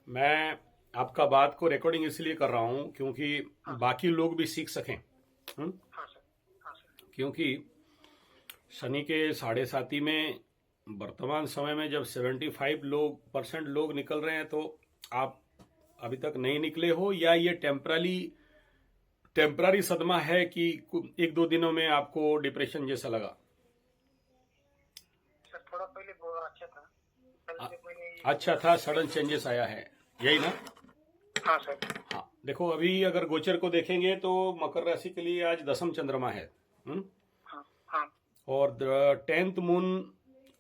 मैं आपका बात को रिकॉर्डिंग इसलिए कर रहा हूं क्योंकि हाँ बाकी लोग भी सीख सकें। हम्म? हाँ सर। हाँ सर। क्योंकि शनि के साढ़े साथी में वर्तमान समय में जब 75% लोग निकल रहे हैं, तो आप अभी तक नहीं निकले हो, या ये टेम्पररी सदमा है कि एक दो दिनों में आपको डिप्रेशन जैसा लगा? सर थोड़ा पहले बहुत अच्छा था। कल आ- से मैंने अच्छा था, सडन चेंजेस आया है, यही ना? हाँ सर। हाँ, देखो अभी अगर गोचर को देखेंगे तो मकर राशि के लिए आज दसम चंद्रमा है। हम्म? हाँ हाँ। और 10th मून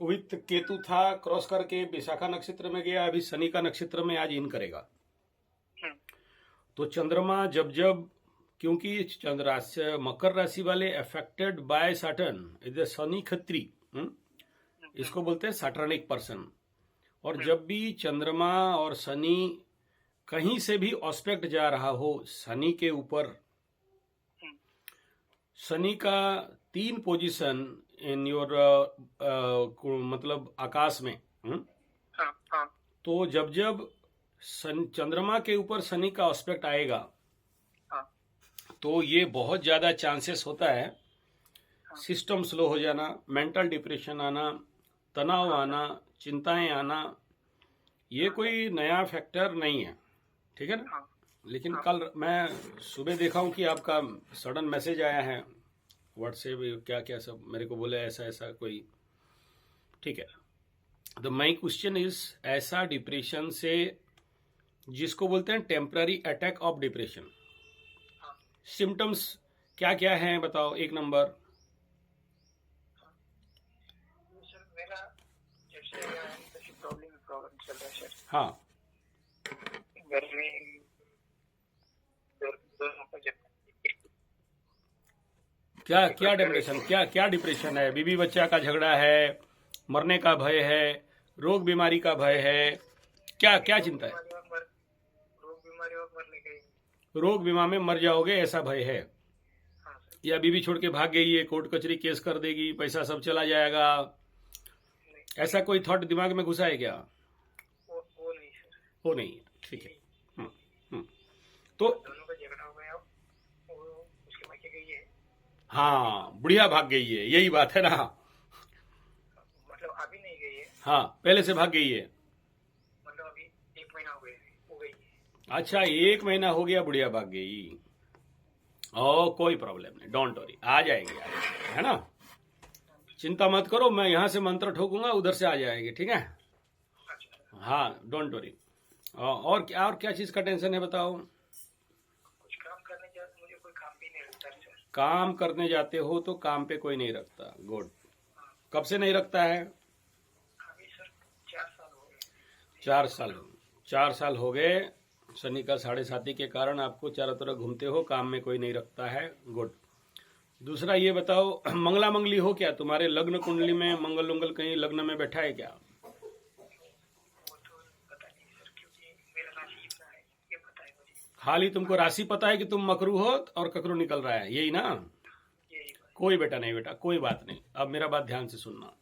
विथ केतु था, क्रॉस करके विशाखा नक्षत्र में गया, अभी शनि का नक्षत्र में आज इन करेगा। हम्म, तो चंद्रमा जब जब, क्योंकि चंद्र राशि मकर राशि वाले affected by Saturn is the Shani Khatri, इसको बोलते हैं सैटर्निक पर्सन। और जब भी चंद्रमा और शनि कहीं से भी ऑस्पेक्ट जा रहा हो शनि के ऊपर, हम्म, शनि का 3 पोजीशन इन योर मतलब आकाश में। हाँ हाँ। तो जब जब चंद्रमा के ऊपर शनि का ऑस्पेक्ट आएगा, हाँ तो ये बहुत ज्यादा चांसेस होता है हाँ। सिस्टम स्लो हो जाना, मेंटल डिप्रेशन आना, तनाव हाँ आना, चिंताएं आना। ये कोई नया फैक्टर नहीं है, ठीक है ना? हाँ लेकिन हाँ। कल मैं सुबह देखा हूं कि आपका सडन मैसेज आया है व्हाट्सएप, क्या क्या सब मेरे को बोले ऐसा ऐसा कोई, ठीक है। द माई क्वेश्चन इज, ऐसा डिप्रेशन से, जिसको बोलते हैं टेम्पररी अटैक ऑफ डिप्रेशन, हाँ, सिम्टम्स क्या क्या हैं बताओ? एक नंबर। ये सर मेरा जब से आया है तब से प्रॉब्लम चल रहा है सर। हाँ, घर में दोनों को जब क्या क्या डिप्रेशन, क्या क्या डिप्रेशन है? बीवी बच्चा का झगड़ा है, मरने का भय है, रोग बीमारी का भय है, क्या क्या चिंता है? रोग बीमारी और मरने गई। रोग बीमा में मर जाओगे ऐसा भय है, हाँ सर। या बीवी छोड़ के भाग गई है, कोर्ट कचहरी केस कर देगी, पैसा सब चला जाएगा, नहीं, ऐसा कोई थॉट दिमाग में घुसा है क्या? वो नहीं सर। वो नहीं है, ठीक है। हम्म, हम्म। तो दोनों का झगड़ा हो गया, वो उसके मायके गई है। हाँ, बुढ़िया भाग गई है, यही बात है ना? मतलब अभी नहीं गई है, हाँ, पहले से भाग गई है। मतलब अभी 1 महीना हो गया है वो गई है। अच्छा, 1 महीना हो गया, बुढ़िया भाग गई। ओ, कोई प्रॉब्लम नहीं, डोंट वरी, आ जाएगी, है ना? चिंता मत करो, मैं यहां से मंत्र ठोकूंगा, उधर से आ जाएगी, ठीक है? अच्छा। हाँ, डोंट वरी। और क्या चीज का टेंशन है बताओ? कुछ काम करने जाते मुझे कोई काम भी नहीं लगता सर। काम करने जाते हो तो काम पे कोई नहीं रखता, गुड। कब से नहीं रखता है? अभी सर 4 साल हो गए। 4 साल। 4 साल हो गए, शनि का साढ़े साथी के कारण आपको चारों तरफ घूमते हो, काम में कोई नहीं रखता है, गुड। दूसरा ये बताओ, मंगला मंगली हो क्या तुम्हारे लग्न कुंडली में? मंगल उंगल कहीं लग्न में बैठा है क्या? वो तो पता नहीं सर, क्योंकि मेरा राशि इतना है ये पता है मुझे। खाली तुमको राशि पता है कि तुम मकरू हो और ककरू निकल रहा है, यही ना? यही बात। कोई बेटा नहीं, बेटा कोई बात नहीं, अब मेरा बात ध्यान से सुनना।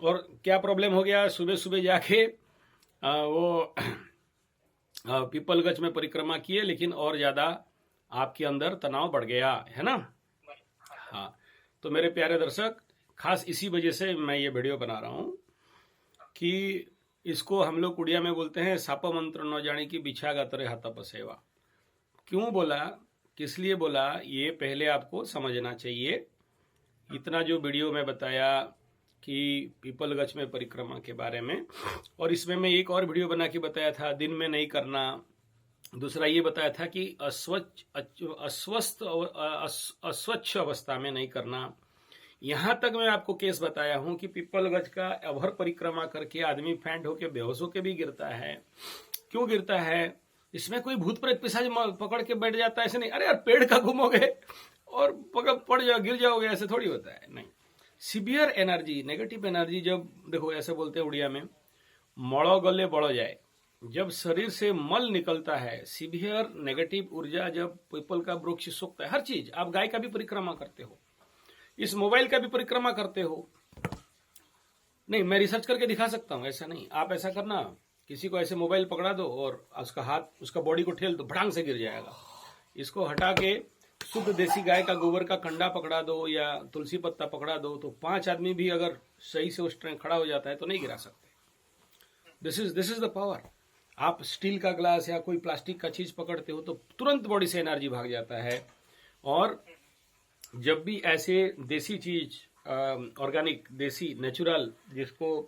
और क्या प्रॉब्लम हो गया? सुबह सुबह जाके वो पीपल गछ में परिक्रमा किए, लेकिन और ज्यादा आपके अंदर तनाव बढ़ गया है ना? हाँ सर। हाँ, तो मेरे प्यारे दर्शक, खास इसी वजह से मैं ये वीडियो बना रहा हूं कि इसको हम लोग उड़िया में बोलते हैं साप मंत्र न जाने की बिछा गातरे हाथा पसेवा। क्यों बोला, किस लिए बोला, ये पहले आपको समझना चाहिए। इतना जो वीडियो में बताया कि पीपल गछ में परिक्रमा के बारे में, और इसमें मैं एक और वीडियो बना के बताया था दिन में नहीं करना। दूसरा ये बताया था कि अस्वच्छ अवस्था में नहीं करना। यहां तक मैं आपको केस बताया हूं कि पीपल गछ का अभर परिक्रमा करके आदमी फैंट होके बेहोश होके भी गिरता है। क्यों गिरता है? इसमें कोई भूत प्रेत पिशाच पकड़ के बैठ जाता है ऐसे नहीं, अरे यार पेड़ का घूमोगे और पड़ जाओ, गिर जाओगे, ऐसे थोड़ी होता है, नहीं। सिवियर एनर्जी, नेगेटिव एनर्जी, जब देखो ऐसे बोलते हैं उड़िया में, मड़ो गले बड़ो जाए, जब शरीर से मल निकलता है, सिवियर नेगेटिव ऊर्जा, जब पीपल का वृक्ष सूखता है, हर चीज, आप गाय का भी परिक्रमा करते हो, इस मोबाइल का भी परिक्रमा करते हो, नहीं मैं रिसर्च करके दिखा सकता हूं, ऐसा नहीं, आप ऐसा करना, किसी को ऐसे मोबाइल पकड़ा दो और उसका हाथ उसका बॉडी को ठेल दो, भड़ांग से गिर जाएगा। इसको हटा के शुद्ध देसी गाय का गोबर का कंडा पकड़ा दो या तुलसी पत्ता पकड़ा दो, तो 5 आदमी भी अगर सही से उस टाइम खड़ा हो जाता है तो नहीं गिरा सकते। This is the power. आप स्टील का ग्लास या कोई प्लास्टिक का चीज पकड़ते हो तो तुरंत बॉडी से एनर्जी भाग जाता है। और जब भी ऐसे देसी चीज, ऑर्गेनिक, देसी, नेचुरल, जिसको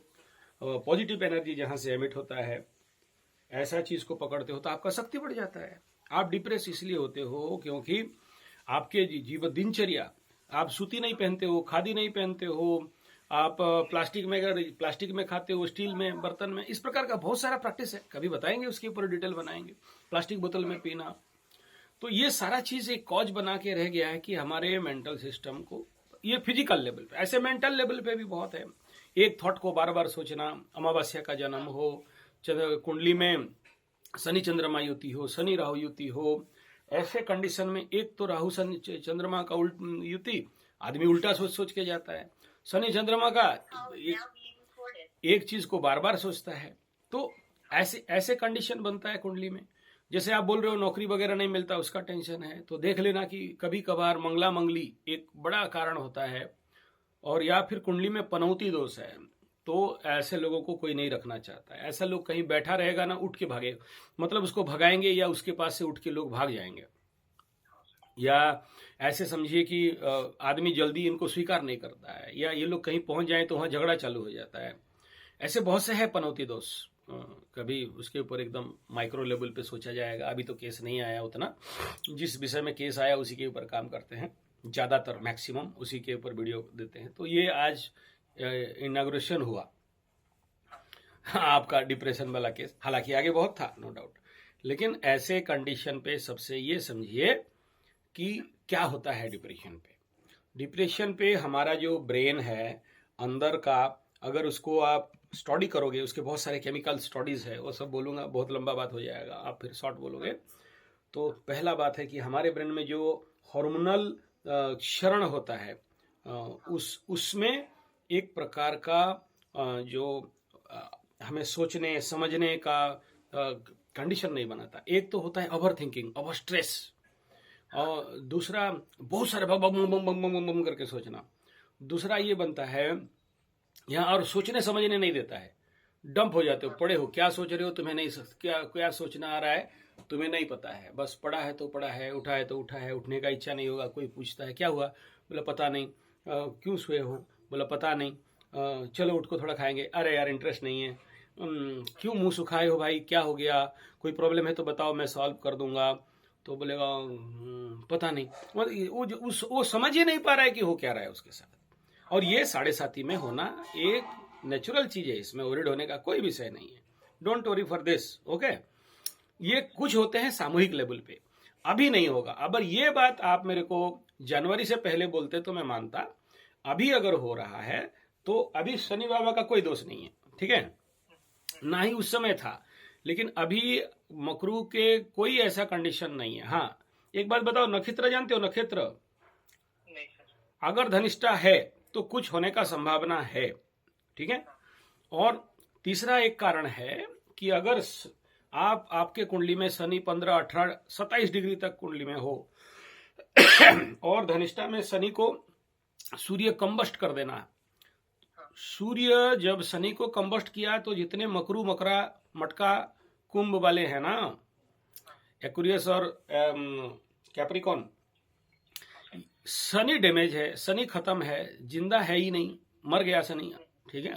पॉजिटिव एनर्जी जहां से एमिट होता है, ऐसा चीज को पकड़ते हो तो आपका शक्ति बढ़ जाता है। आप डिप्रेस इसलिए होते हो क्योंकि आपके जीवन दिनचर्या, आप सूती नहीं पहनते हो, खादी नहीं पहनते हो, आप प्लास्टिक में खाते हो, स्टील में, बर्तन में, इस प्रकार का बहुत सारा प्रैक्टिस है। कभी बताएंगे, उसके ऊपर डिटेल बनाएंगे। प्लास्टिक बोतल में पीना, तो ये सारा चीज एक कॉज बना के रह गया है कि हमारे मेंटल सिस्टम को, ये फिजिकल लेवल पे, ऐसे मेंटल लेवल पे भी बहुत है। एक थॉट को बार बार सोचना, अमावस्या का जन्म हो, कुंडली में शनि चंद्रमा युति हो, शनि राहु युति हो, ऐसे कंडीशन में एक तो राहु शनि चंद्रमा का युति, आदमी उल्टा सोच सोच के जाता है। शनि चंद्रमा का एक चीज को बार बार सोचता है। तो ऐसे कंडीशन बनता है कुंडली में। जैसे आप बोल रहे हो नौकरी वगैरह नहीं मिलता, उसका टेंशन है, तो देख लेना कि कभी कभार मंगला मंगली एक बड़ा कारण होता है। और या फिर कुंडली में पनौती दोष है, तो ऐसे लोगों को कोई नहीं रखना चाहता है। ऐसा लोग कहीं बैठा रहेगा ना, उठ के भागेगा, मतलब उसको भगाएंगे या उसके पास से उठ के लोग भाग जाएंगे। या ऐसे समझिए कि आदमी जल्दी इनको स्वीकार नहीं करता है, या ये लोग कहीं पहुंच जाए तो वहां झगड़ा चालू हो जाता है। ऐसे बहुत से है पनौती दोष। कभी उसके ऊपर एकदम माइक्रो लेवल पे सोचा जाएगा। अभी तो केस नहीं आया उतना, जिस विषय में केस आया उसी के ऊपर काम करते हैं, ज्यादातर मैक्सिमम उसी के ऊपर वीडियो देते हैं। तो ये आज इनॉग्रेशन हुआ आपका डिप्रेशन वाला केस, हालांकि आगे बहुत था नो डाउट, लेकिन ऐसे कंडीशन पे सबसे ये समझिए कि क्या होता है डिप्रेशन पे। डिप्रेशन पे हमारा जो ब्रेन है अंदर का, अगर उसको आप स्टडी करोगे, उसके बहुत सारे केमिकल स्टडीज है, वो सब बोलूंगा, बहुत लंबा बात हो जाएगा, आप फिर शॉर्ट बोलोगे। तो पहला बात है कि हमारे ब्रेन में जो हार्मोनल क्षरण होता है, उसमें एक प्रकार का जो हमें सोचने समझने का कंडीशन नहीं बनाता। एक तो होता है ओवर थिंकिंग, ओवर स्ट्रेस, और दूसरा बहुत सारे बम बम बम बम बम बम करके सोचना। दूसरा ये बनता है यहाँ, और सोचने समझने नहीं देता है, डंप हो जाते हो, पड़े हो, क्या सोच रहे हो तुम्हें नहीं, क्या सोचना आ रहा है तुम्हें नहीं पता है, बस पड़ा है तो पड़ा है, उठा है तो उठा है, उठने का इच्छा नहीं होगा। कोई पूछता है क्या हुआ, बोला पता नहीं, क्यों सोए हो, बोला पता नहीं, चलो उठ को थोड़ा खाएंगे, अरे यार इंटरेस्ट नहीं है, क्यों मुंह सुखाए हो भाई, क्या हो गया, कोई प्रॉब्लम है तो बताओ मैं सॉल्व कर दूंगा, तो बोलेगा पता नहीं। वो समझ ही नहीं पा रहा है कि हो क्या रहा है उसके साथ। और ये 7.5 में होना एक नेचुरल चीज है, इसमें वरीड होने का कोई विषय नहीं है। Don't worry for this, okay. ये कुछ होते हैं सामूहिक लेवल पे, अभी नहीं होगा। अगर ये बात आप मेरे को जनवरी से पहले बोलते तो मैं मानता, अभी अगर हो रहा है तो अभी शनि बाबा का कोई दोष नहीं है, ठीक है, ना ही उस समय था। लेकिन अभी मकरू के कोई ऐसा कंडीशन नहीं है। हाँ, एक बात बताओ, नक्षत्र जानते हो? नक्षत्र नहीं सर। अगर धनिष्ठा है तो कुछ होने का संभावना है, ठीक है। और तीसरा एक कारण है कि अगर आपके कुंडली में शनि 15, 18, 27 डिग्री तक कुंडली में हो और धनिष्ठा में शनि को सूर्य कंबस्ट कर देना। सूर्य जब शनि को कंबस्ट किया तो जितने मकरू, मकरा, मटका, कुंभ वाले हैं ना, एक्वेरियस और कैप्रिकॉन, शनि डैमेज है, शनि खत्म है, जिंदा है ही नहीं, मर गया शनि, ठीक है।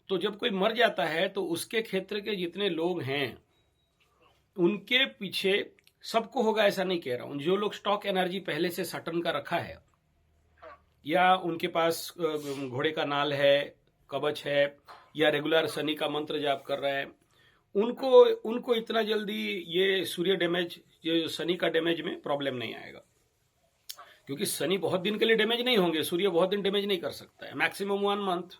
तो जब कोई मर जाता है तो उसके क्षेत्र के जितने लोग हैं उनके पीछे सबको होगा, ऐसा नहीं कह रहा हूं। जो लोग स्टॉक एनर्जी पहले से सटन का रखा है, या उनके पास घोड़े का नाल है, कवच है, या रेगुलर शनि का मंत्र जाप कर रहे हैं, उनको इतना जल्दी ये सूर्य डैमेज, ये शनि का डैमेज में प्रॉब्लम नहीं आएगा। क्योंकि शनि बहुत दिन के लिए डैमेज नहीं होंगे, सूर्य बहुत दिन डैमेज नहीं कर सकता है, मैक्सिमम 1 मंथ,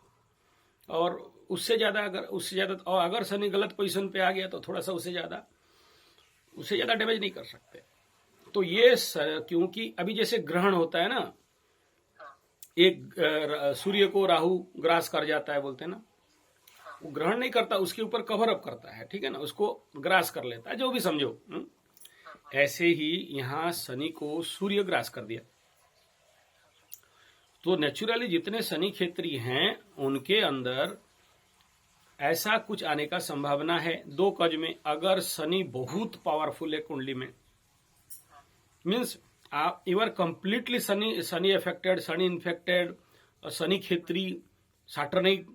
और उससे ज्यादा और अगर शनि गलत पोजीशन पे आ गया तो थोड़ा सा उससे ज्यादा डैमेज नहीं कर सकते। तो ये क्योंकि अभी जैसे ग्रहण होता है ना, एक सूर्य को राहु ग्रास कर जाता है बोलते हैं ना, वो ग्रहण नहीं करता, उसके ऊपर कवर अप करता है, ठीक है ना, उसको ग्रास कर लेता है, जो भी समझो। ऐसे ही यहाँ शनि को सूर्य ग्रास कर दिया, तो नेचुरली जितने शनि क्षेत्री हैं उनके अंदर ऐसा कुछ आने का संभावना है। 2 गज में अगर शनि बहुत पावरफुल है कुंडली में, मीन्स आप you are completely Shani affected, Shani infected, Shani क्षेत्री सैटर्निक,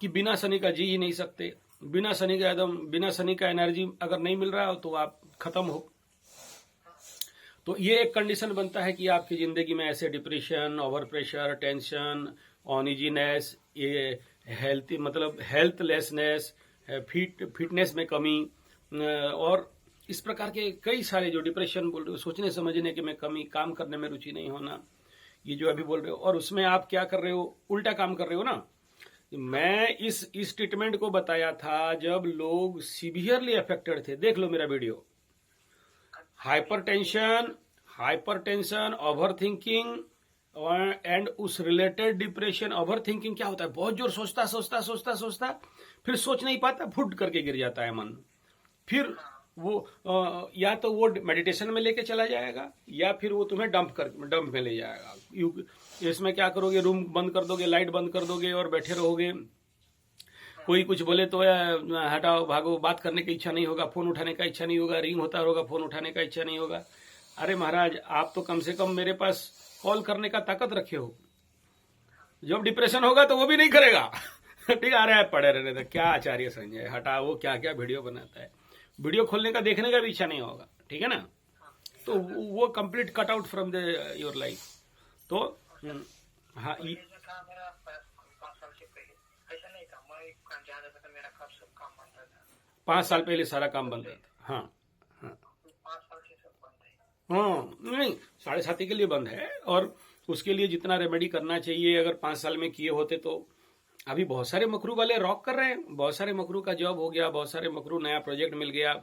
कि बिना शनि का जी ही नहीं सकते, बिना शनि का एकदम, बिना शनि का एनर्जी अगर नहीं मिल रहा हो तो आप खत्म हो। तो ये एक कंडीशन बनता है कि आपकी जिंदगी में ऐसे डिप्रेशन, ओवर प्रेशर, टेंशन, ऑनिजीनेस, ये हेल्थी मतलब हेल्थलेसनेस, फिटनेस में कमी, और इस प्रकार के कई सारे जो डिप्रेशन बोल रहे हो, सोचने समझने के में कमी, काम करने में रुचि नहीं होना, ये जो अभी बोल रहे हो, और उसमें आप क्या कर रहे हो, उल्टा काम कर रहे हो ना। मैं इस ट्रीटमेंट को बताया था जब लोग सीवियरली अफेक्टेड थे, देख लो मेरा video. Hypertension, over thinking and उस रिलेटेड डिप्रेशन। ओवर थिंकिंग क्या होता है, बहुत जोर सोचता, फिर सोच नहीं पाता, फुट करके गिर जाता है मन, फिर वो या तो वो मेडिटेशन में लेके चला जाएगा या फिर वो तुम्हें डंप में ले जाएगा। इसमें क्या करोगे, रूम बंद कर दोगे, लाइट बंद कर दोगे और बैठे रहोगे। कोई कुछ बोले तो हटाओ भागो, बात करने की इच्छा नहीं होगा, फोन उठाने का इच्छा नहीं होगा, रिंग होता होगा, फोन उठाने का इच्छा नहीं होगा। अरे महाराज, आप तो कम से कम मेरे पास कॉल करने का ताकत रखे हो। जब डिप्रेशन होगा तो वो भी नहीं करेगा। ठीक है, अरे पड़े रहने दो, क्या आचार्य संजय, हटा, वो क्या क्या वीडियो बनाता है, वीडियो खोलने का देखने का भी इच्छा नहीं होगा, ठीक है ना। तो वो complete cut out from the your life. तो हाँ, था मेरा 5 साल से पहले ऐसा नहीं था, मैं जहाँ जाता था मेरा सब काम बंद था। 5 साल पहले सारा काम बंद था। हाँ 5 साल से सब बंद है। हाँ, नहीं 7.5 के लिए बंद है, और उसके लिए जितना रेमेडी करना चाहिए अगर 5 साल में किए होते तो। अभी बहुत सारे मकरू वाले रॉक कर रहे हैं, बहुत सारे मकरू का जॉब हो गया, बहुत सारे मकरू नया प्रोजेक्ट मिल गया,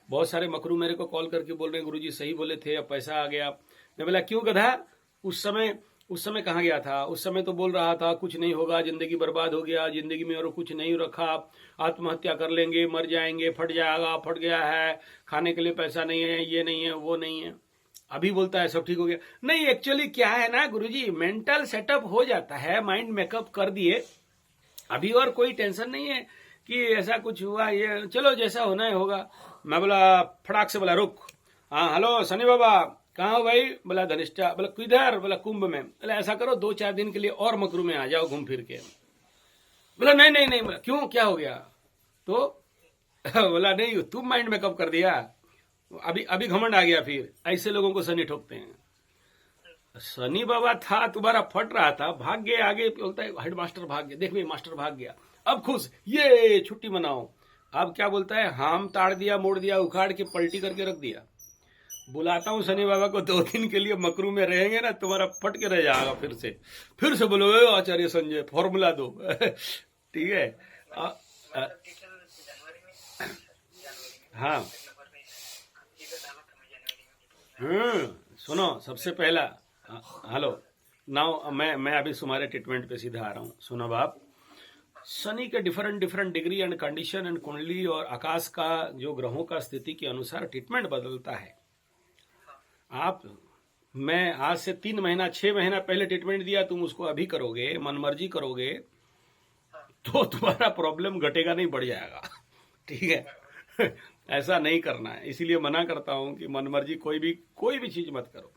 बहुत सारे मकरू मेरे को कॉल करके बोल रहे हैं गुरुजी सही बोले थे, अब पैसा आ गया। मैं बोला क्यों गधा, उस समय कहाँ गया था, उस समय तो बोल रहा था कुछ नहीं होगा, जिंदगी बर्बाद हो गया, जिंदगी में और कुछ नहीं रखा, आत्महत्या कर लेंगे, मर जाएंगे, फट जाएगा, फट गया है, खाने के लिए पैसा नहीं है, ये नहीं है, वो नहीं है। अभी बोलता है सब ठीक हो गया। नहीं, एक्चुअली क्या है ना गुरुजी, मेंटल सेटअप हो जाता है, माइंड मेकअप कर दिए, अभी और कोई टेंशन नहीं है कि ऐसा कुछ हुआ, ये चलो जैसा होना है होगा। मैं बोला फटाक से बोला रुक, हाँ हेलो सनी बाबा कहाँ हो भाई, बोला धनिष्ठा, बोला किधर, बोला कुंभ में। बोला ऐसा करो 2-4 दिन के लिए और मकरू में आ जाओ घूम फिर के। बोला नहीं, बोला क्यों, क्या हो गया, तो बोला नहीं तुम माइंड मेकअप कर दिया, अभी घमंड आ गया, फिर ऐसे लोगों को शनि ठोकते हैं। शनि बाबा था तुम्हारा, फट रहा था, भाग गए आगे, बोलता है हेडमास्टर भाग गया, देख भाई मास्टर भाग गया, अब खुश, ये छुट्टी मनाओ। अब क्या बोलता है, हाम ताड़ दिया, मोड़ दिया, उखाड़ के पलटी करके रख दिया। बुलाता हूँ शनि बाबा को, 2 दिन के लिए मकरू में रहेंगे ना, तुम्हारा फट के रह जाएगा, फिर से बोलो आचार्य संजय फॉर्मूला दो। ठीक है। हाँ सुनो, सबसे पहला हेलो नाउ, मैं अभी तुम्हारे ट्रीटमेंट पे सीधा आ रहा हूँ, सुनो बाप। शनि के different degree and condition and कुंडली और आकाश का जो ग्रहों का स्थिति के अनुसार ट्रीटमेंट बदलता है। मैं आज से 3 महीना 6 महीना पहले ट्रीटमेंट दिया, तुम उसको अभी करोगे, मनमर्जी करोगे तो तुम्हारा प्रॉब्लम घटेगा नहीं, बढ़ जाएगा। ठीक है। ऐसा नहीं करना है, इसीलिए मना करता हूं कि मनमर्जी कोई भी चीज मत करो।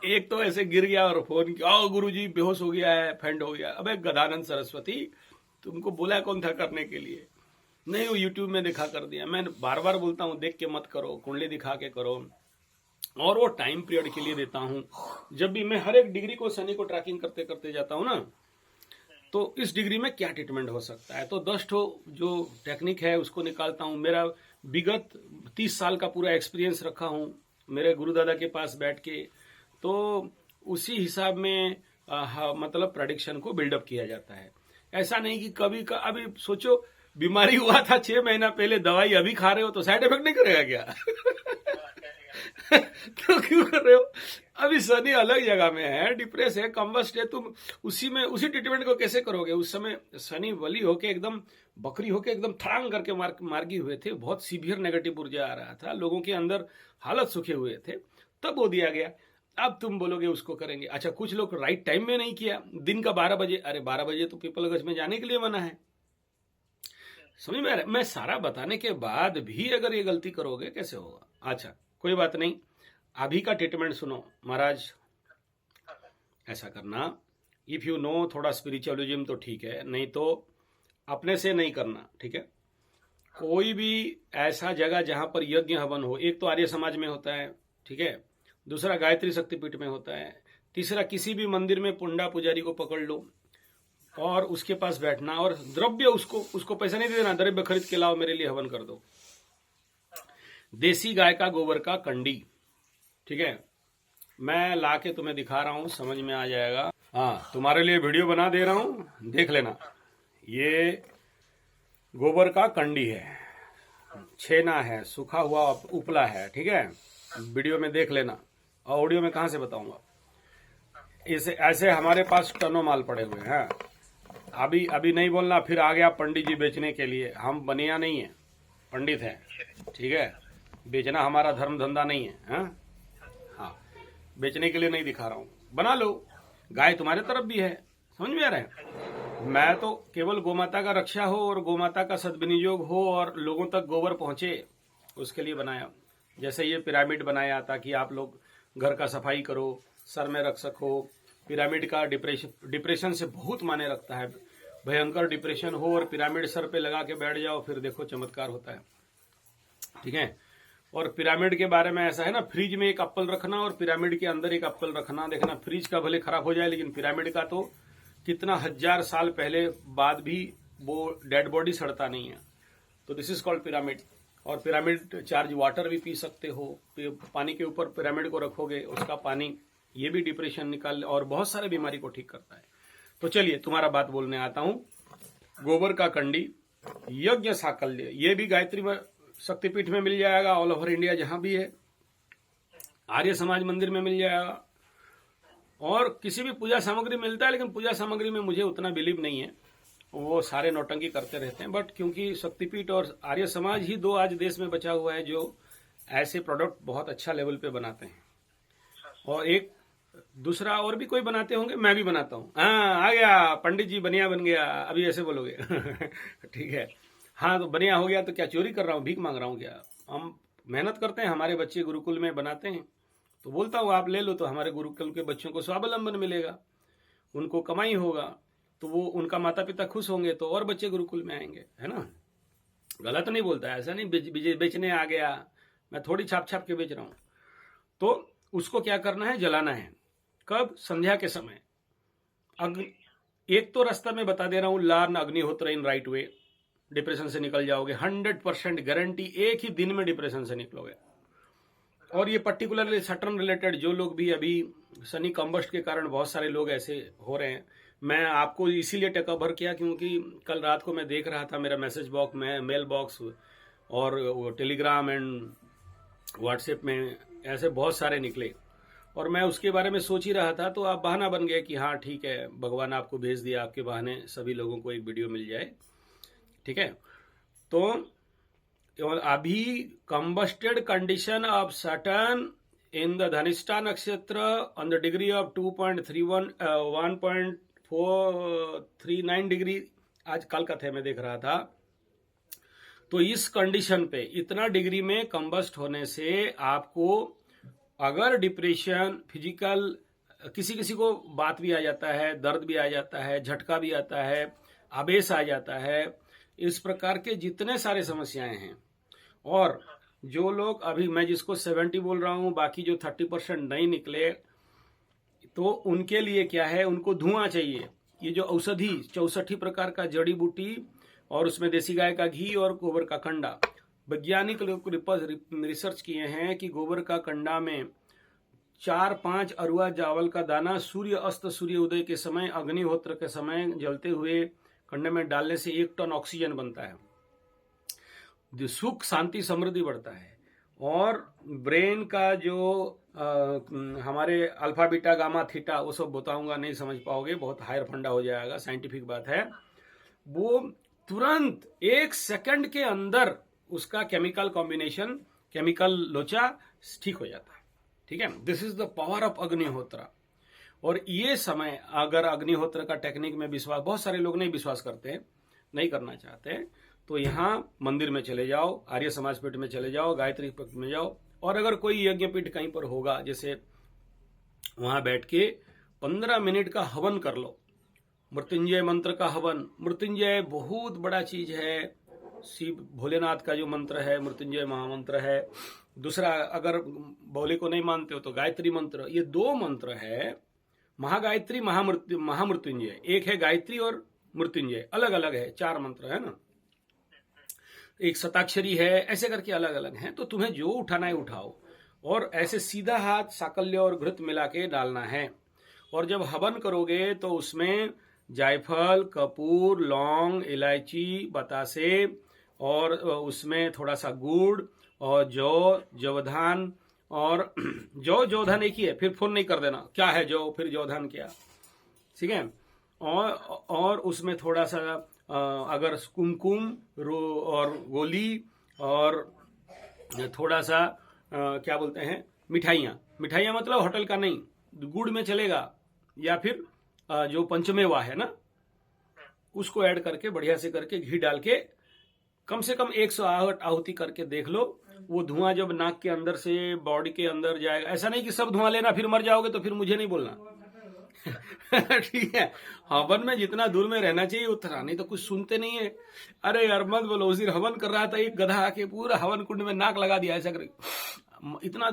एक तो ऐसे गिर गया और फोन किया, आओ गुरुजी बेहोश हो गया है, फेंड हो गया। अबे गदानंद सरस्वती, तुमको बोला कौन था करने के लिए, नहीं वो यूट्यूब में दिखा कर दिया। मैं बार बार बोलता हूँ देख के मत करो, कुंडली दिखा के करो, और वो टाइम पीरियड के लिए देता हूँ। जब भी मैं हर एक डिग्री को शनि को ट्रैकिंग करते करते जाता हूँ ना, तो इस डिग्री में क्या ट्रीटमेंट हो सकता है, तो 10 जो टेक्निक है उसको निकालता हूँ। मेरा विगत 30 साल का पूरा एक्सपीरियंस रखा हूँ मेरे गुरुदादा के पास बैठ के, तो उसी हिसाब में मतलब प्रेडिक्शन को बिल्डअप किया जाता है। ऐसा नहीं कि कभी का, अभी सोचो बीमारी हुआ था 6 महीना पहले, दवाई अभी खा रहे हो तो साइड इफेक्ट नहीं करेगा क्या? तो क्यों कर रहे हो? अभी शनि अलग जगह में है, डिप्रेस है, कम्बस्ट है, तुम उसी ट्रीटमेंट को कैसे करोगे? उस समय शनि बली होके एकदम बकरी होके एकदम थड़ांग करके मार्गी हुए थे, बहुत सीवियर नेगेटिव ऊर्जा आ रहा था, लोगों के अंदर हालत सूखे हुए थे, तब वो दिया गया। अब तुम बोलोगे उसको करेंगे। अच्छा, कुछ लोग राइट टाइम में नहीं किया, दिन का 12 बजे, अरे 12 बजे तो पीपलगंज में जाने के लिए मना है। समझ में आ रहा है? मैं सारा बताने के बाद भी अगर ये गलती करोगे कैसे होगा? अच्छा, कोई बात नहीं, अभी का ट्रीटमेंट सुनो महाराज। ऐसा करना, इफ यू नो थोड़ा स्पिरिचुअलिज्म तो ठीक है, नहीं तो अपने से नहीं करना, ठीक है? कोई भी ऐसा जगह जहां पर यज्ञ हवन हो, एक तो आर्य समाज में होता है, ठीक है, दूसरा गायत्री शक्तिपीठ में होता है, तीसरा किसी भी मंदिर में पुंडा पुजारी को पकड़ लो और उसके पास बैठना, और द्रव्य उसको पैसा नहीं देना, द्रव्य खरीद के लाओ, मेरे लिए हवन कर दो। देसी गाय का गोबर का कंडी, ठीक है, मैं ला के तुम्हें दिखा रहा हूं, समझ में आ जाएगा। हाँ, तुम्हारे लिए वीडियो बना दे रहा हूं, देख लेना। ये गोबर का कंडी है, छेना है, सूखा हुआ उपला है, ठीक है, वीडियो में देख लेना। और ऑडियो में कहां से बताऊंगा? इसे ऐसे हमारे पास टनों माल पड़े हुए हैं। अभी नहीं बोलना फिर आ गया पंडित जी बेचने के लिए। हम बनिया नहीं है, पंडित है, ठीक है? बेचना हमारा धर्म धंधा नहीं है। हाँ, बेचने के लिए नहीं दिखा रहा हूं, बना लो। गाय तुम्हारे तरफ भी है, समझ में आ रहा है? मैं तो केवल गोमाता का रक्षा हो और गोमाता का सद्विनियोग हो और लोगों तक गोबर पहुंचे, उसके लिए बनाया। जैसे ये पिरामिड बनाया ताकि आप लोग घर का सफाई करो, सर में रख सको। पिरामिड का डिप्रेशन से बहुत माने रखता है। भयंकर डिप्रेशन हो और पिरामिड सर पे लगा के बैठ जाओ, फिर देखो चमत्कार होता है, ठीक है? और पिरामिड के बारे में ऐसा है ना, फ्रिज में एक एप्पल रखना और पिरामिड के अंदर एक एप्पल रखना, देखना फ्रिज का भले खराब हो जाए लेकिन पिरामिड का तो कितना 1000 साल पहले बाद भी वो डेड बॉडी सड़ता नहीं है। तो दिस इज कॉल्ड पिरामिड। और पिरामिड चार्ज वाटर भी पी सकते हो, पानी के ऊपर पिरामिड को रखोगे, उसका पानी, ये भी डिप्रेशन निकाल और बहुत सारे बीमारी को ठीक करता है। तो चलिए तुम्हारा बात बोलने आता हूं। गोबर का कंडी, यज्ञ साकल्य, ये भी गायत्री शक्तिपीठ में मिल जाएगा, ऑल ओवर इंडिया जहां भी है। आर्य समाज मंदिर में मिल जाएगा, और किसी भी पूजा सामग्री मिलता है, लेकिन पूजा सामग्री में मुझे उतना बिलीव नहीं है, वो सारे नौटंकी करते रहते हैं। बट क्योंकि शक्तिपीठ और आर्य समाज ही दो आज देश में बचा हुआ है जो ऐसे प्रोडक्ट बहुत अच्छा लेवल पे बनाते हैं। और एक दूसरा और भी कोई बनाते होंगे, मैं भी बनाता हूँ। हाँ, आ गया पंडित जी, बनिया बन गया, अभी ऐसे बोलोगे। ठीक है, हाँ, तो बनिया हो गया तो क्या चोरी कर रहा हूँ, भीख मांग रहा हूँ क्या? हम मेहनत करते हैं, हमारे बच्चे गुरुकुल में बनाते हैं, तो बोलता हूँ आप ले लो, तो हमारे गुरुकुल के बच्चों को स्वावलंबन मिलेगा, उनको कमाई होगा, तो वो उनका माता पिता खुश होंगे, तो और बच्चे गुरुकुल में आएंगे, है ना? गलत नहीं बोलता, ऐसा नहीं बेचने आ गया, मैं थोड़ी छाप छाप के बेच रहा हूँ। तो उसको क्या करना है, जलाना है। कब? संध्या के समय। एक तो रास्ता में बता दे रहा हूं, लार्न अग्निहोत्र इन राइट वे, डिप्रेशन से निकल जाओगे, 100% गारंटी, एक ही दिन में डिप्रेशन से निकलोगे। और ये पर्टिकुलरली सटर्न रिलेटेड, जो लोग भी अभी शनि कंबस्ट के कारण बहुत सारे लोग ऐसे हो रहे हैं, मैं आपको इसीलिए टेकअवर किया क्योंकि कल रात को मैं देख रहा था मेरा मैसेज बॉक्स में, मेल बॉक्स और टेलीग्राम एंड व्हाट्सएप में ऐसे बहुत सारे निकले, और मैं उसके बारे में सोच ही रहा था। तो आप बहाना बन गए कि हाँ ठीक है, भगवान आपको भेज दिया, आपके बहाने सभी लोगों को एक वीडियो मिल जाए, ठीक है? तो अभी combusted condition of Saturn in the Dhanishtha नक्षत्र on the degree of 2.31 1.439 degree, आज कल का थे मैं देख रहा था। तो इस कंडीशन पे इतना डिग्री में कंबस्ट होने से आपको अगर डिप्रेशन, फिजिकल, किसी को बात भी आ जाता है, दर्द भी आ जाता है, झटका भी आता है, आवेश आ जाता है, इस प्रकार के जितने सारे समस्याएं हैं। और जो लोग अभी, मैं जिसको 70 बोल रहा हूं, बाकी जो 30% नहीं निकले, तो उनके लिए क्या है, उनको धुआं चाहिए। ये जो औषधि 64 प्रकार का जड़ी बूटी, और उसमें देसी गाय का घी और गोबर का कंडा, वैज्ञानिक लोग रिसर्च किए हैं कि गोबर का कंडा में 4-5 अरुआ चावल का दाना सूर्य अस्त सूर्य उदय के समय, अग्निहोत्र के समय जलते हुए कंडे में डालने से 1 टन ऑक्सीजन बनता है, सुख शांति समृद्धि बढ़ता है। और ब्रेन का जो हमारे अल्फा बीटा गामा थीटा वो सब बताऊंगा, नहीं समझ पाओगे, बहुत हायर फंडा हो जाएगा, साइंटिफिक बात है। वो तुरंत 1 सेकंड के अंदर उसका केमिकल कॉम्बिनेशन, केमिकल लोचा ठीक हो जाता है। ठीक है, this is the power of अग्निहोत्र। और ये समय अगर अग्निहोत्र का टेक्निक में विश्वास, बहुत सारे लोग नहीं विश्वास करते, नहीं करना चाहते, तो यहाँ मंदिर में चले जाओ, आर्य समाज पीठ में चले जाओ, गायत्री पीठ में जाओ, और अगर कोई यज्ञ पीठ कहीं पर होगा, जैसे वहां बैठ के 15 मिनट का हवन कर लो, मृत्युंजय मंत्र का हवन। मृत्युंजय बहुत बड़ा चीज है, शिव भोलेनाथ का जो मंत्र है मृत्युंजय महामंत्र है। दूसरा, अगर भोले को नहीं मानते हो तो गायत्री मंत्र, ये 2 मंत्र है, महागायत्री महामृत्युंजय। एक है गायत्री और मृत्युंजय, अलग अलग है, 4 मंत्र है ना, एक शताक्षरी है, ऐसे करके अलग अलग हैं। तो तुम्हें जो उठाना है उठाओ, और ऐसे सीधा हाथ साकल्य और घृत मिला के डालना है। और जब हवन करोगे तो उसमें जायफल, कपूर, लौंग, इलायची, बतासे, और उसमें थोड़ा सा गुड़ और जौ, जवधान, और जौधान एक ही है, फिर फोन नहीं कर देना क्या है जौ फिर जौधान क्या, ठीक है। और उसमें थोड़ा सा अगर कुमकुम और गोली, और थोड़ा सा क्या बोलते हैं, मिठाइयाँ मतलब होटल का नहीं, गुड़ में चलेगा, या फिर जो पंचमेवा है ना उसको ऐड करके बढ़िया से करके घी डाल के कम से कम 108 आहुति करके देख लो। वो धुआं जब नाक के अंदर से बॉडी के अंदर जाएगा, ऐसा नहीं कि सब धुआं लेना फिर मर जाओगे तो फिर मुझे नहीं बोलना ठीक है, हवन में जितना दूर में रहना चाहिए उतना, नहीं तो कुछ सुनते नहीं है। अरे यार मत बोलो, उस दिन हवन कर रहा था, एक गधा आके पूरा हवन कुंड में नाक लगा दिया, ऐसा कर, इतना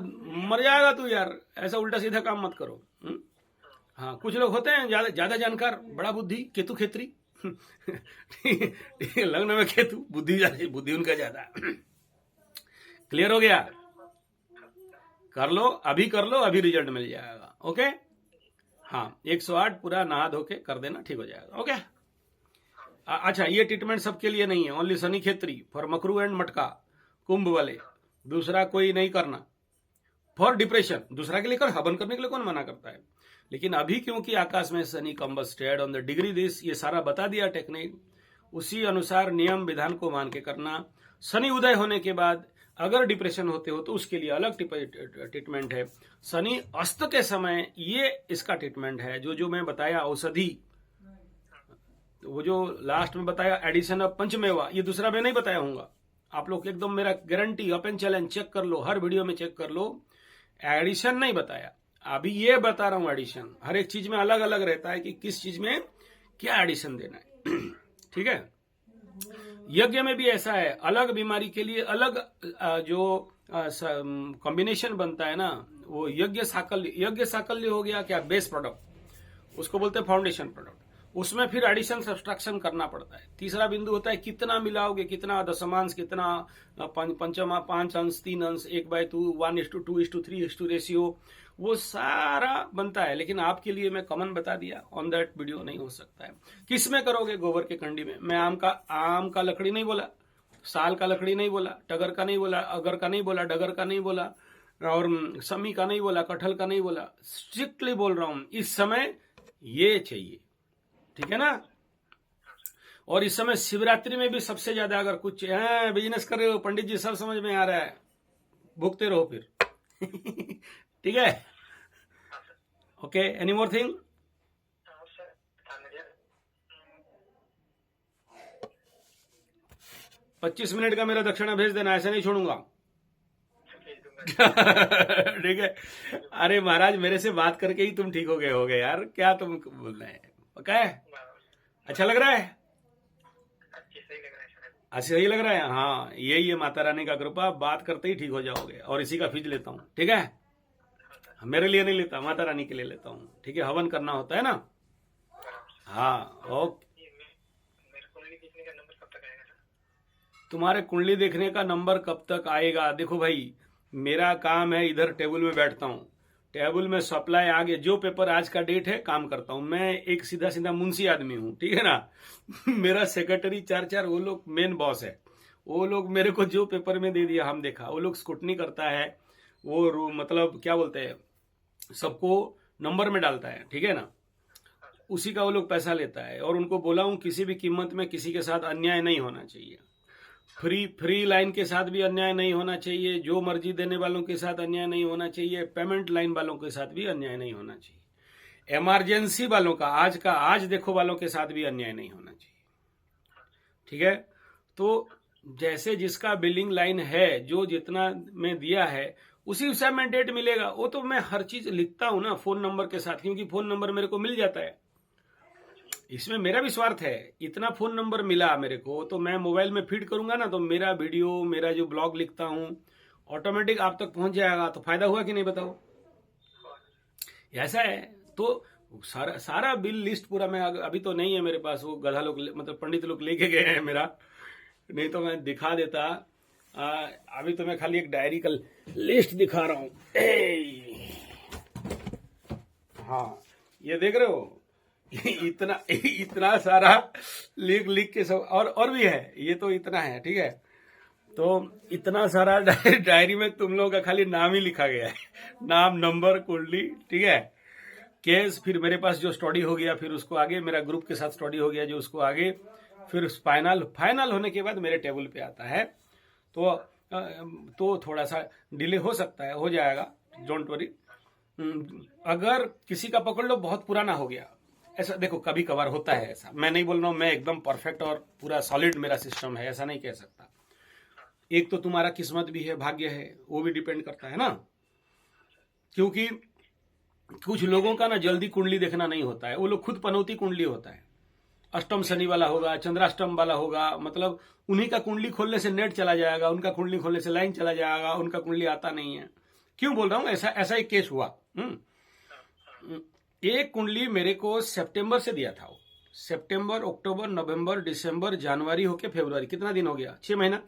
मर जाएगा तू यार, ऐसा उल्टा सीधा काम मत करो। हाँ, कुछ लोग होते हैं ज्यादा जानकार, बड़ा बुद्धि, केतु खेत्री लग्न में केतु, बुद्धि उनका ज्यादा क्लियर हो गया? कर लो, अभी रिजल्ट मिल जाएगा। ओके, हाँ, 108 पूरा नहा धो के कर देना, ठीक हो जाएगा। ओके, अच्छा, ये ट्रीटमेंट सबके लिए नहीं है, ओनली शनि खेत्री, फॉर मकरू एंड मटका, कुंभ वाले, दूसरा कोई नहीं करना। फॉर डिप्रेशन दूसरा के लिए कर, हवन करने के लिए कौन मना करता है। लेकिन अभी क्योंकि आकाश में Shani combusted on the degree this, ये सारा बता दिया टेक्निक, उसी अनुसार नियम विधान को मान के करना। शनि उदय होने के बाद अगर डिप्रेशन होते हो तो उसके लिए अलग ट्रीटमेंट है। शनि अस्त के समय ये इसका ट्रीटमेंट है, जो मैं बताया औषधि, वो जो लास्ट में बताया एडिशन ऑफ पंचमेवा, ये दूसरा मैं नहीं बताया हूँ। आप लोग एकदम मेरा गारंटी, ओपन चैलेंज, चेक कर लो, हर वीडियो में चेक कर लो, एडिशन नहीं बताया, अभी ये बता रहा हूं एडिशन। हर एक चीज में अलग अलग रहता है कि किस चीज में क्या एडिशन देना है ठीक है। यज्ञ में भी ऐसा है, अलग बीमारी के लिए अलग जो कॉम्बिनेशन बनता है ना, वो यज्ञ साकल्य हो गया क्या, बेस प्रोडक्ट, उसको बोलते हैं फाउंडेशन प्रोडक्ट, उसमें फिर एडिशन सब्सट्रैक्शन करना पड़ता है। तीसरा बिंदु होता है कितना मिलाओगे, कितना दशमांश, कितना पंचमा, 5 अंश, 3 अंश, 1/2, 1:2:3 रेशियो, वो सारा बनता है। लेकिन आपके लिए मैं कॉमन बता दिया, ऑन दैट वीडियो नहीं हो सकता है। किस में करोगे, गोबर के कंडी में। मैं आम का लकड़ी नहीं बोला, साल का लकड़ी नहीं बोला, टगर का नहीं बोला, अगर का नहीं बोला, डगर का नहीं बोला, और समी का नहीं बोला, कटहल का नहीं बोला, स्ट्रिक्टली बोल रहा हूं इस समय ये चाहिए, ठीक है ना। और इस समय शिवरात्रि में भी सबसे ज्यादा, अगर कुछ बिजनेस कर रहे हो पंडित जी, सब समझ में आ रहा है, भुगते रहो फिर ठीक है। Okay, any more thing? 25 minute का मेरा दक्षिणा भेज देना, ऐसे नहीं छोड़ूंगा ठीक है। अरे महाराज, मेरे से बात करके ही तुम ठीक हो गए यार, क्या तुम बोल रहे हैं, पक्का है? अच्छा लग रहा है? अच्छा सही लग रहा है। हाँ, यही है माता रानी का कृपा, बात करते ही ठीक हो जाओगे। और इसी का फीस लेता हूँ, ठीक है, मेरे लिए नहीं लेता, माता रानी के लिए लेता हूँ, ठीक है। हवन करना होता है ना। हाँ, ओके। तुम्हारे कुंडली देखने का नंबर कब तक आएगा? देखो भाई, मेरा काम है, इधर टेबल में बैठता हूँ, टेबल में सप्लाई आगे, जो पेपर आज का डेट है काम करता हूँ। मैं एक सीधा मुंशी आदमी हूँ, ठीक है ना मेरा सेक्रेटरी 4 वो लोग मेन बॉस है, वो लोग मेरे को जो पेपर में दे दिया हम देखा, वो लोग स्क्रूटनी करता है, वो मतलब क्या बोलते हैं, सबको नंबर में डालता है, ठीक है ना, उसी का वो लोग पैसा लेता है। और उनको बोला हूं किसी भी कीमत में किसी के साथ अन्याय नहीं होना चाहिए, फ्री लाइन के साथ भी अन्याय नहीं होना चाहिए, जो मर्जी देने वालों के साथ अन्याय नहीं होना चाहिए, पेमेंट लाइन वालों के साथ भी अन्याय नहीं होना चाहिए, इमरजेंसी वालों का आज देखो वालों के साथ भी अन्याय नहीं होना चाहिए, ठीक है। तो जैसे जिसका बिलिंग लाइन है, जो जितना में दिया है उसी हिसाब में डेट मिलेगा। वो तो मैं हर चीज लिखता हूं ना फोन नंबर के साथ, क्योंकि फोन नंबर मेरे को मिल जाता है। इसमें मेरा भी स्वार्थ है, इतना फोन नंबर मिला मेरे को तो मैं मोबाइल में फीड करूंगा ना, तो मेरा वीडियो, मेरा जो ब्लॉग लिखता हूं ऑटोमेटिक आप तक पहुंच जाएगा। तो फायदा हुआ कि नहीं बताओ? ऐसा है। तो सारा बिल लिस्ट पूरा मैं अभी तो नहीं है मेरे पास, वो गधा लोग मतलब पंडित लोग लेके गए हैं मेरा, नहीं तो मैं दिखा देता। अभी तो मैं खाली एक डायरी का लिस्ट दिखा रहा हूं। हाँ, ये देख रहे हो इतना सारा लिख के सब, और भी है, ये तो इतना है, ठीक है। तो इतना सारा डायरी में तुम लोगों का खाली नाम ही लिखा गया है, नाम, नंबर, कुंडली, ठीक है, केस, फिर मेरे पास जो स्टडी हो गया, फिर उसको आगे मेरा ग्रुप के साथ स्टडी हो गया जो उसको आगे, फिर फाइनल होने के बाद मेरे टेबल पे आता है। तो थोड़ा सा डिले हो सकता है, हो जाएगा, डोंट वरी। अगर किसी का पकड़ लो बहुत पुराना हो गया, ऐसा देखो कभी कभार होता है, ऐसा मैं नहीं बोल रहा हूं मैं एकदम परफेक्ट और पूरा सॉलिड मेरा सिस्टम है, ऐसा नहीं कह सकता। एक तो तुम्हारा किस्मत भी है, भाग्य है, वो भी डिपेंड करता है ना, क्योंकि कुछ लोगों का ना जल्दी कुंडली देखना नहीं होता है, वो लोग खुद पनौती कुंडली होता है, अष्टम शनि वाला होगा, चंद्राष्टम वाला होगा, मतलब उन्हीं का कुंडली खोलने से नेट चला जाएगा, उनका कुंडली खोलने से लाइन चला जाएगा, उनका कुंडली आता नहीं है। क्यों बोल रहा हूं, ऐसा एक केस हुआ। एक कुंडली मेरे को सितंबर से दिया था, वो सितंबर, अक्टूबर, नवंबर, दिसंबर, जनवरी होके फरवरी, कितना दिन हो गया, 6 महीना,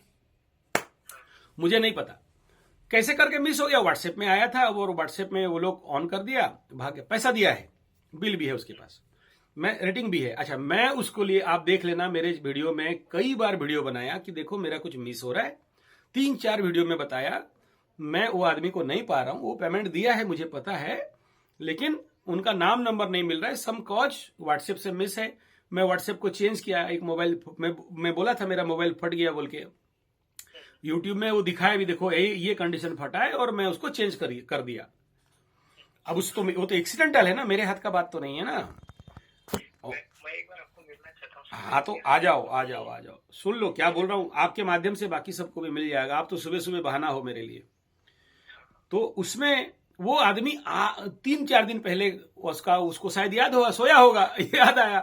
मुझे नहीं पता कैसे करके मिस हो गया। व्हाट्सएप में आया था और व्हाट्सएप में वो लोग ऑन कर दिया, भाग्य, पैसा दिया है, बिल भी है उसके पास, मैं रेटिंग भी है। अच्छा, मैं उसको लिए आप देख लेना, मेरे वीडियो में कई बार वीडियो बनाया कि देखो मेरा कुछ मिस हो रहा है, 3-4 वीडियो में बताया, मैं वो आदमी को नहीं पा रहा हूं, वो पेमेंट दिया है मुझे पता है, लेकिन उनका नाम नंबर नहीं मिल रहा है, सम कॉज व्हाट्सएप से मिस है। मैं व्हाट्सएप को चेंज किया, एक मोबाइल मैं बोला था मेरा मोबाइल फट गया बोल के, यूट्यूब में वो दिखाया भी, देखो ये कंडीशन फटा है, और मैं उसको चेंज कर दिया। अब उसको, वो तो एक्सीडेंटल है ना, मेरे हाथ का बात तो नहीं है ना। मैं एक बार आपको मिलना चाहता हूँ। हाँ तो आ जाओ, सुन लो क्या बोल रहा हूं, आपके माध्यम से बाकी सबको भी मिल जाएगा। आप तो सुबह सुबह बहाना हो मेरे लिए। तो उसमें वो आदमी 3-4 दिन पहले उसको शायद याद होगा, सोया होगा, याद आया,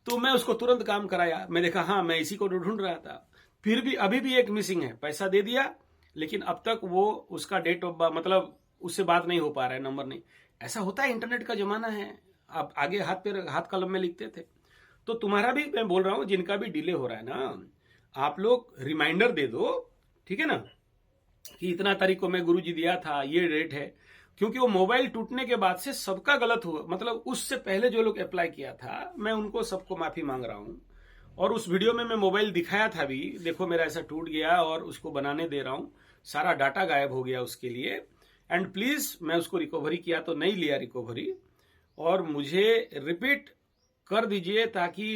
तो मैं उसको तुरंत काम कराया। मैं देखा हाँ मैं इसी को ढूंढ रहा था, फिर भी अभी भी एक मिसिंग है, पैसा दे दिया लेकिन अब तक वो उसका डेट ऑफ मतलब उससे बात नहीं हो पा रहा है, नंबर नहीं। ऐसा होता है, इंटरनेट का जमाना है, आप आगे हाथ कलम में लिखते थे। तो तुम्हारा भी मैं बोल रहा हूं, जिनका भी डिले हो रहा है ना, आप लोग रिमाइंडर दे दो, ठीक है ना, कि इतना तारीख को मैं गुरुजी दिया था, ये डेट है, क्योंकि वो मोबाइल टूटने के बाद से सबका गलत हुआ, मतलब उससे पहले जो लोग अप्लाई किया था, मैं उनको सबको माफी मांग रहा हूं। और उस वीडियो में मैं मोबाइल दिखाया था भी, देखो मेरा ऐसा टूट गया और उसको बनाने दे रहा हूं, सारा डाटा गायब हो गया उसके लिए, एंड प्लीज मैं उसको रिकवरी किया तो नहीं लिया रिकवरी, और मुझे रिपीट कर दीजिए ताकि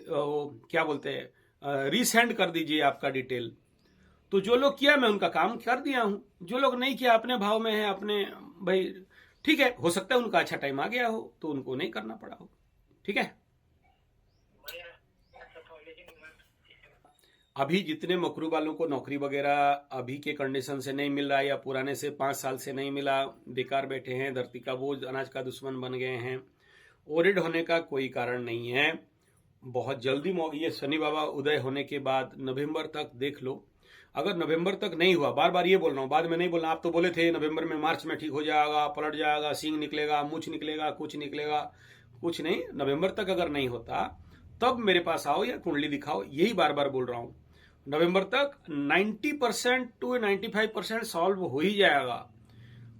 क्या बोलते हैं, रीसेंड कर दीजिए आपका डिटेल। तो जो लोग किया मैं उनका काम कर दिया हूं, जो लोग नहीं किया अपने भाव में है, अपने भाई ठीक है, हो सकता है उनका अच्छा टाइम आ गया हो तो उनको नहीं करना पड़ा हो, ठीक है। अभी जितने मकरू वालों को नौकरी वगैरह अभी के कंडीशन से नहीं मिल रहा है, या पुराने से 5 साल से नहीं मिला, बेकार बैठे हैं, धरती का बोझ, अनाज का दुश्मन बन गए हैं, ओरिड होने का कोई कारण नहीं है। बहुत जल्दी ये शनि बाबा उदय होने के बाद नवंबर तक देख लो। अगर नवंबर तक नहीं हुआ, बार बार ये बोल रहा हूं, बाद में नहीं बोलना, आप तो बोले थे नवंबर में, मार्च में ठीक हो जाएगा, पलट जाएगा, सींग निकलेगा, मूछ निकलेगा, कुछ निकलेगा, कुछ नहीं। नवंबर तक अगर नहीं होता तब मेरे पास आओ या कुंडली दिखाओ, यही बार बार बोल रहा हूं। नवंबर तक 90% to 95% सॉल्व हो ही जाएगा,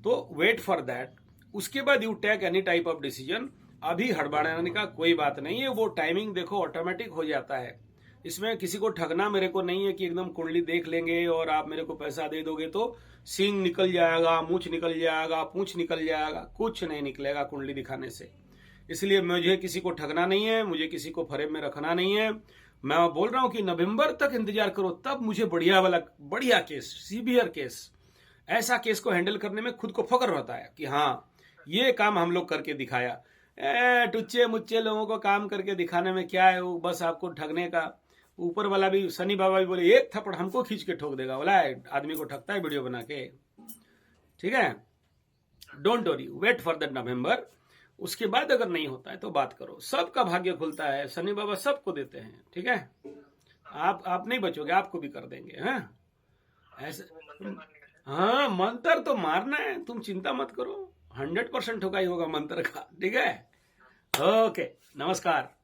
तो वेट फॉर दैट। उसके बाद you take any type of decision. अभी हड़बड़ाने का कोई बात नहीं है, वो टाइमिंग देखो ऑटोमेटिक हो जाता है। इसमें किसी को ठगना मेरे को नहीं है कि एकदम कुंडली देख लेंगे और आप मेरे को पैसा दे दोगे तो सींग निकल जाएगा, मूछ निकल जाएगा, पूंछ निकल जाएगा, कुछ नहीं निकलेगा कुंडली दिखाने से। इसलिए मुझे किसी को ठगना नहीं है, मुझे किसी को फरेब में रखना नहीं है। मैं बोल रहा हूं कि नवंबर तक इंतजार करो, तब मुझे बढ़िया केस, सीवियर केस, ऐसा केस को हैंडल करने में खुद को फक्र होता है कि हाँ ये काम हम लोग करके दिखाया। टुच्चे मुच्चे लोगों को काम करके दिखाने में क्या है, वो बस आपको ठगने का। ऊपर वाला भी, शनि बाबा भी बोले एक थप्पड़ हमको खींच के ठोक देगा, बोला आदमी को ठगता है वीडियो बना के। ठीक है, don't worry, wait for the November. उसके बाद अगर नहीं होता है तो बात करो, सबका भाग्य खुलता है, शनि बाबा सबको देते हैं। ठीक है, आप नहीं बचोगे, आपको भी कर देंगे। हाँ ऐसे, हाँ मंत्र तो मारना है, तुम चिंता मत करो, 100% होगा ही होगा मंत्र का। ठीक है, ओके, नमस्कार।